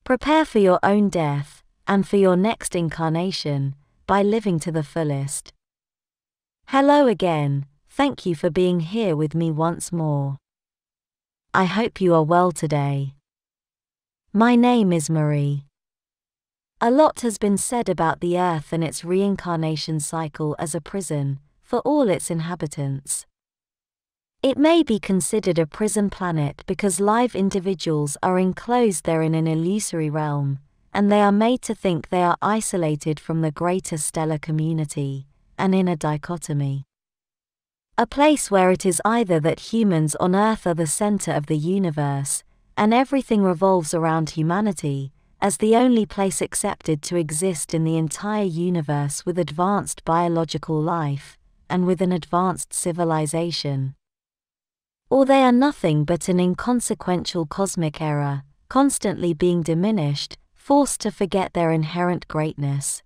Prepare for your own death, and for your next incarnation, by living to the fullest. Hello again, thank you for being here with me once more. I hope you are well today. My name is Marie. A lot has been said about the Earth and its reincarnation cycle as a prison for all its inhabitants. It may be considered a prison planet because live individuals are enclosed there in an illusory realm, and they are made to think they are isolated from the greater stellar community, and in a dichotomy. A place where it is either that humans on Earth are the center of the universe, and everything revolves around humanity, as the only place accepted to exist in the entire universe with advanced biological life, and with an advanced civilization. Or they are nothing but an inconsequential cosmic error, constantly being diminished, forced to forget their inherent greatness.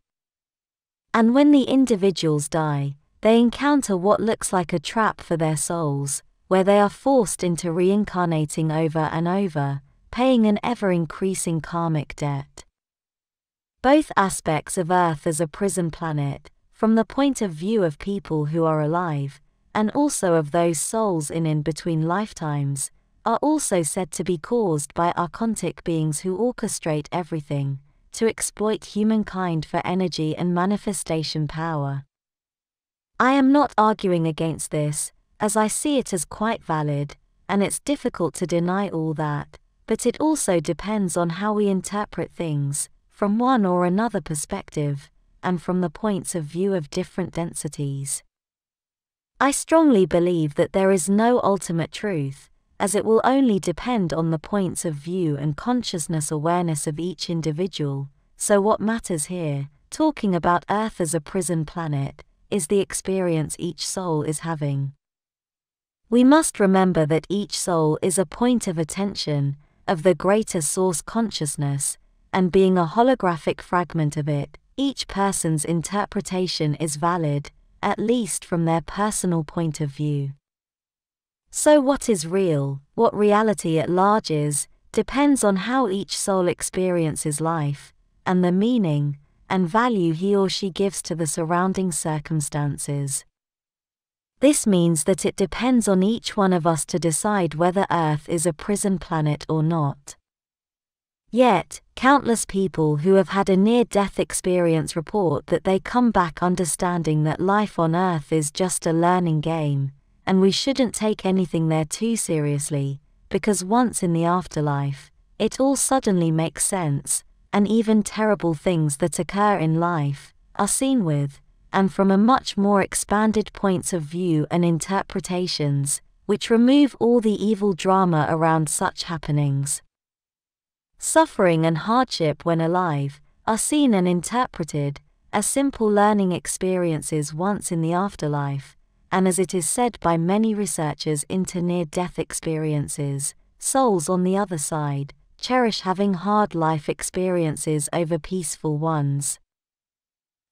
And when the individuals die, they encounter what looks like a trap for their souls, where they are forced into reincarnating over and over, paying an ever-increasing karmic debt. Both aspects of Earth as a prison planet, from the point of view of people who are alive, and also of those souls in between lifetimes, are also said to be caused by archontic beings who orchestrate everything, to exploit humankind for energy and manifestation power. I am not arguing against this, as I see it as quite valid, and it's difficult to deny all that, but it also depends on how we interpret things, from one or another perspective, and from the points of view of different densities. I strongly believe that there is no ultimate truth, as it will only depend on the points of view and consciousness awareness of each individual, so what matters here, talking about Earth as a prison planet, is the experience each soul is having. We must remember that each soul is a point of attention, of the greater source consciousness, and being a holographic fragment of it, each person's interpretation is valid, at least from their personal point of view. So what is real, what reality at large is, depends on how each soul experiences life, and the meaning and value he or she gives to the surrounding circumstances. This means that it depends on each one of us to decide whether Earth is a prison planet or not. Yet, countless people who have had a near-death experience report that they come back understanding that life on Earth is just a learning game, and we shouldn't take anything there too seriously, because once in the afterlife, it all suddenly makes sense, and even terrible things that occur in life are seen with, and from a much more expanded points of view and interpretations, which remove all the evil drama around such happenings. Suffering and hardship when alive are seen and interpreted as simple learning experiences once in the afterlife, and as it is said by many researchers into near-death experiences, souls on the other side cherish having hard life experiences over peaceful ones,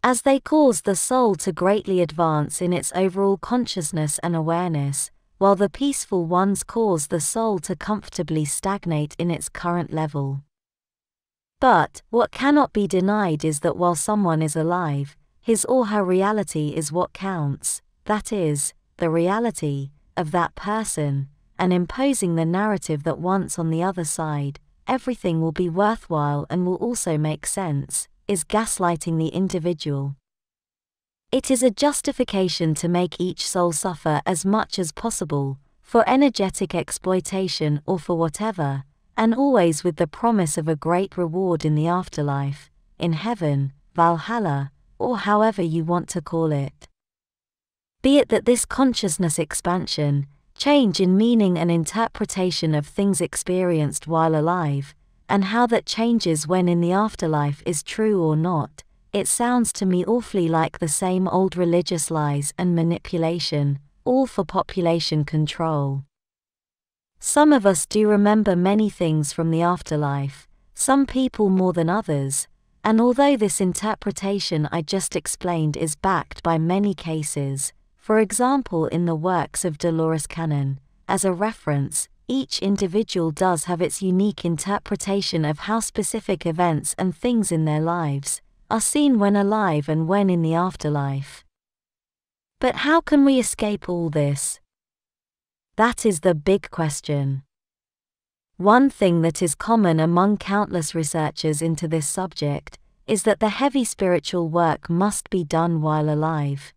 as they cause the soul to greatly advance in its overall consciousness and awareness, while the peaceful ones cause the soul to comfortably stagnate in its current level. But, what cannot be denied is that while someone is alive, his or her reality is what counts, that is, the reality of that person, and imposing the narrative that once on the other side, everything will be worthwhile and will also make sense, is gaslighting the individual. It is a justification to make each soul suffer as much as possible, for energetic exploitation or for whatever, and always with the promise of a great reward in the afterlife, in heaven, Valhalla, or however you want to call it. Be it that this consciousness expansion, change in meaning and interpretation of things experienced while alive, and how that changes when in the afterlife is true or not, it sounds to me awfully like the same old religious lies and manipulation, all for population control. Some of us do remember many things from the afterlife, some people more than others, and although this interpretation I just explained is backed by many cases, for example in the works of Dolores Cannon, as a reference, each individual does have its unique interpretation of how specific events and things in their lives are seen when alive and when in the afterlife. But how can we escape all this? That is the big question. One thing that is common among countless researchers into this subject is that the heavy spiritual work must be done while alive.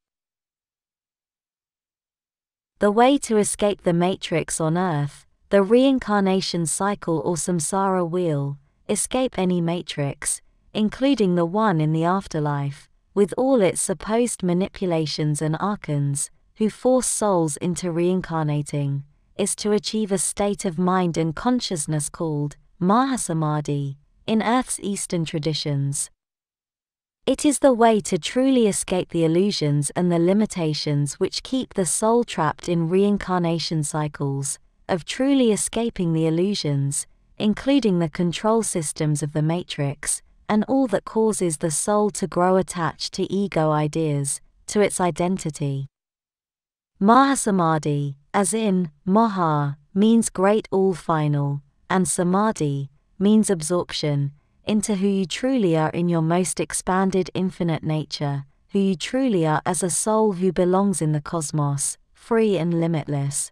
The way to escape the matrix on Earth, the reincarnation cycle or samsara wheel, escape any matrix, including the one in the afterlife, with all its supposed manipulations and archons, who force souls into reincarnating, is to achieve a state of mind and consciousness called Mahasamadhi in Earth's Eastern traditions. It is the way to truly escape the illusions and the limitations which keep the soul trapped in reincarnation cycles, of truly escaping the illusions, including the control systems of the matrix, and all that causes the soul to grow attached to ego ideas, to its identity. Mahasamadhi, as in Maha, means great all final, and Samadhi means absorption into who you truly are in your most expanded infinite nature, who you truly are as a soul who belongs in the cosmos, free and limitless.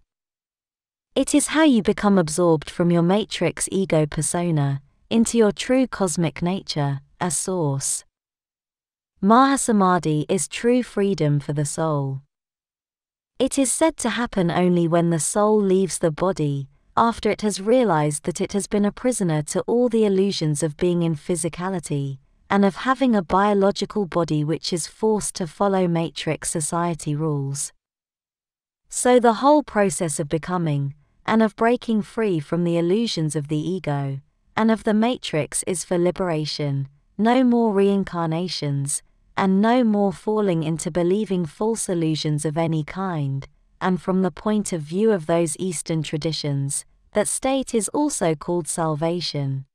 It is how you become absorbed from your matrix ego persona into your true cosmic nature, as source. Mahasamadhi is true freedom for the soul. It is said to happen only when the soul leaves the body, after it has realized that it has been a prisoner to all the illusions of being in physicality, and of having a biological body which is forced to follow matrix society rules. So the whole process of becoming, and of breaking free from the illusions of the ego, and of the matrix is for liberation, no more reincarnations, and no more falling into believing false illusions of any kind, and from the point of view of those Eastern traditions, that state is also called salvation.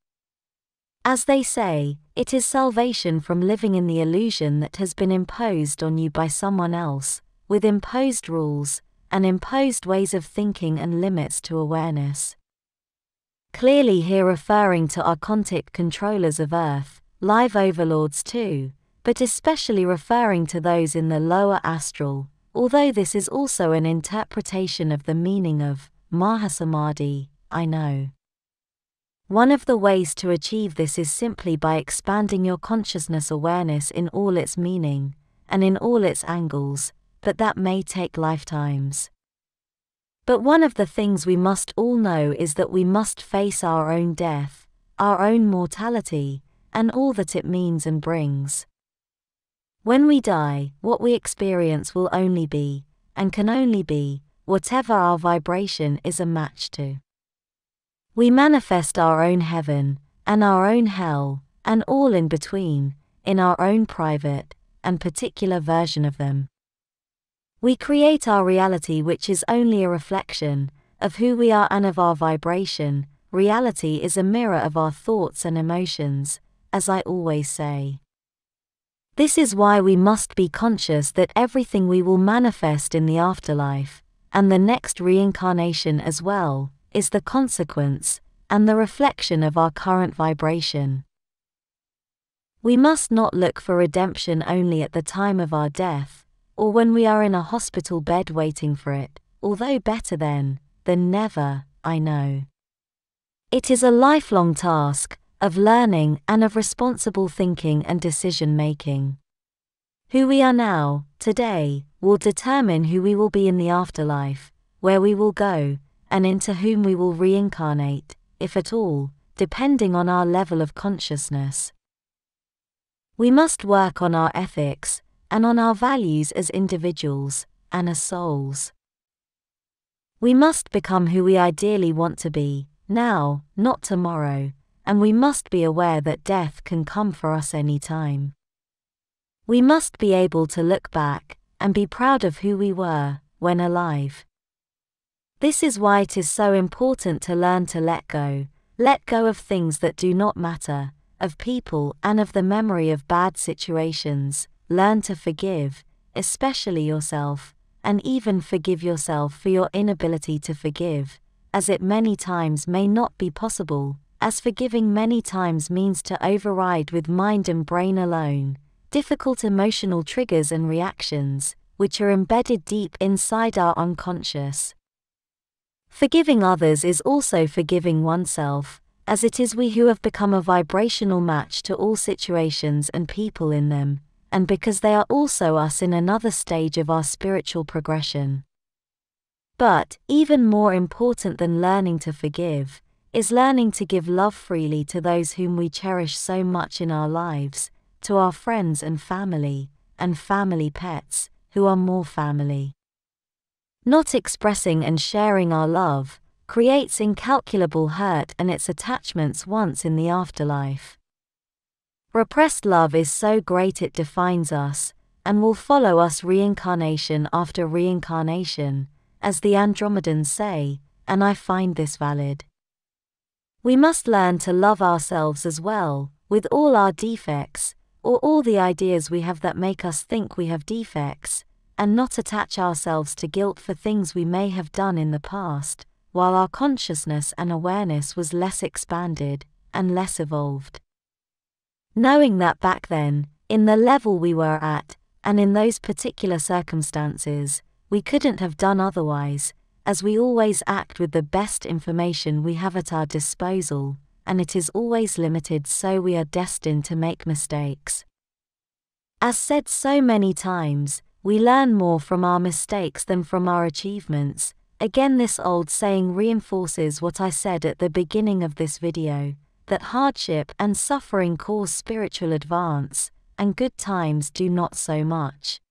As they say, it is salvation from living in the illusion that has been imposed on you by someone else, with imposed rules, and imposed ways of thinking and limits to awareness. Clearly here referring to archontic controllers of Earth, live overlords too, but especially referring to those in the lower astral, although this is also an interpretation of the meaning of Mahasamadhi, I know. One of the ways to achieve this is simply by expanding your consciousness awareness in all its meaning, and in all its angles, but that may take lifetimes. But one of the things we must all know is that we must face our own death, our own mortality, and all that it means and brings. When we die, what we experience will only be, and can only be, whatever our vibration is a match to. We manifest our own heaven, and our own hell, and all in between, in our own private, and particular version of them. We create our reality which is only a reflection, of who we are and of our vibration. Reality is a mirror of our thoughts and emotions, as I always say. This is why we must be conscious that everything we will manifest in the afterlife, and the next reincarnation as well, is the consequence, and the reflection of our current vibration. We must not look for redemption only at the time of our death, or when we are in a hospital bed waiting for it, although better then, than never, I know. It is a lifelong task, of learning and of responsible thinking and decision-making. Who we are now, today, will determine who we will be in the afterlife, where we will go, and into whom we will reincarnate, if at all, depending on our level of consciousness. We must work on our ethics, and on our values as individuals, and as souls. We must become who we ideally want to be, now, not tomorrow, and we must be aware that death can come for us any time. We must be able to look back, and be proud of who we were, when alive. This is why it is so important to learn to let go of things that do not matter, of people and of the memory of bad situations. Learn to forgive, especially yourself, and even forgive yourself for your inability to forgive, as it many times may not be possible, as forgiving many times means to override with mind and brain alone difficult emotional triggers and reactions, which are embedded deep inside our unconscious. Forgiving others is also forgiving oneself, as it is we who have become a vibrational match to all situations and people in them, and because they are also us in another stage of our spiritual progression. But, even more important than learning to forgive, is learning to give love freely to those whom we cherish so much in our lives, to our friends and family pets, who are more family. Not expressing and sharing our love creates incalculable hurt and its attachments once in the afterlife. Repressed love is so great it defines us, and will follow us reincarnation after reincarnation, as the Andromedans say, and I find this valid. We must learn to love ourselves as well, with all our defects, or all the ideas we have that make us think we have defects, and not attach ourselves to guilt for things we may have done in the past, while our consciousness and awareness was less expanded, and less evolved. Knowing that back then, in the level we were at, and in those particular circumstances, we couldn't have done otherwise, as we always act with the best information we have at our disposal, and it is always limited, so we are destined to make mistakes. As said so many times, we learn more from our mistakes than from our achievements. Again, this old saying reinforces what I said at the beginning of this video, that hardship and suffering cause spiritual advance, and good times do not so much.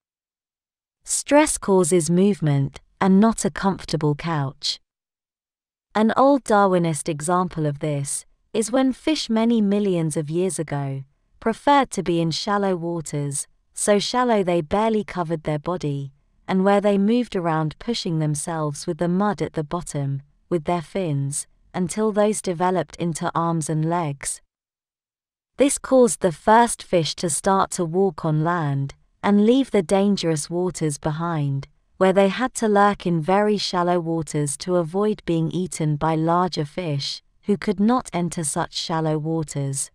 Stress causes movement, and not a comfortable couch. An old Darwinist example of this is when fish many millions of years ago preferred to be in shallow waters, so shallow they barely covered their body, and where they moved around pushing themselves with the mud at the bottom, with their fins, until those developed into arms and legs. This caused the first fish to start to walk on land, and leave the dangerous waters behind, where they had to lurk in very shallow waters to avoid being eaten by larger fish, who could not enter such shallow waters.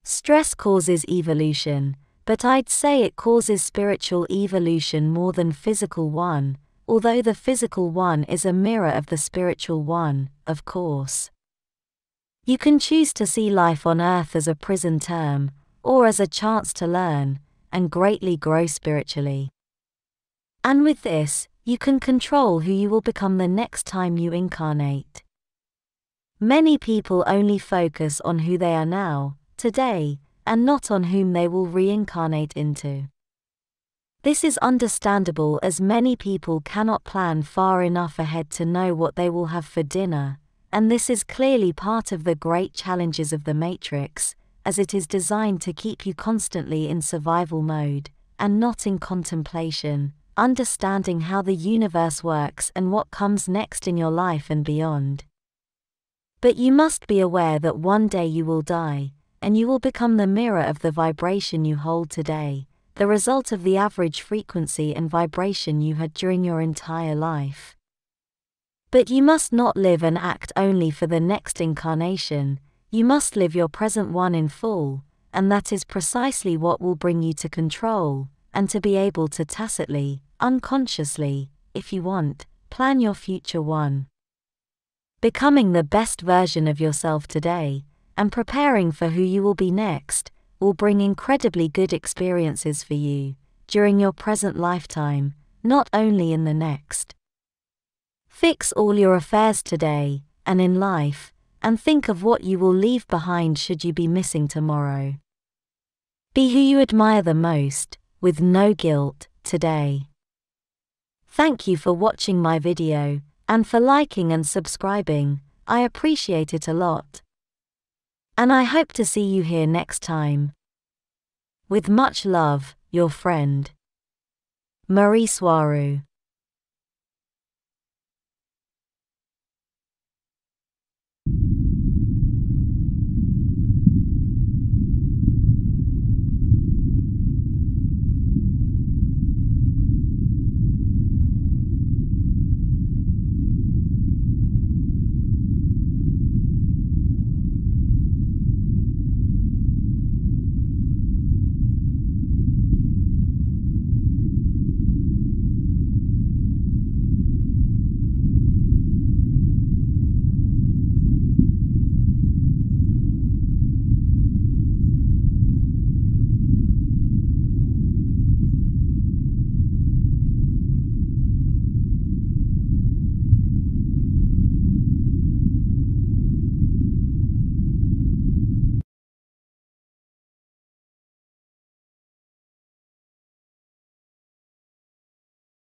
Stress causes evolution, but I'd say it causes spiritual evolution more than physical one, although the physical one is a mirror of the spiritual one, of course. You can choose to see life on earth as a prison term, or as a chance to learn, and greatly grow spiritually. And with this, you can control who you will become the next time you incarnate. Many people only focus on who they are now, today, and not on whom they will reincarnate into. This is understandable, as many people cannot plan far enough ahead to know what they will have for dinner, and this is clearly part of the great challenges of the Matrix, as it is designed to keep you constantly in survival mode, and not in contemplation, understanding how the universe works and what comes next in your life and beyond. But you must be aware that one day you will die, and you will become the mirror of the vibration you hold today, the result of the average frequency and vibration you had during your entire life. But you must not live and act only for the next incarnation, you must live your present one in full, and that is precisely what will bring you to control, and to be able to tacitly, unconsciously, if you want, plan your future one. Becoming the best version of yourself today, and preparing for who you will be next, will bring incredibly good experiences for you, during your present lifetime, not only in the next. Fix all your affairs today, and in life, and think of what you will leave behind should you be missing tomorrow. Be who you admire the most, with no guilt, today. Thank you for watching my video, and for liking and subscribing, I appreciate it a lot. And I hope to see you here next time. With much love, your friend, Mari Swaruu.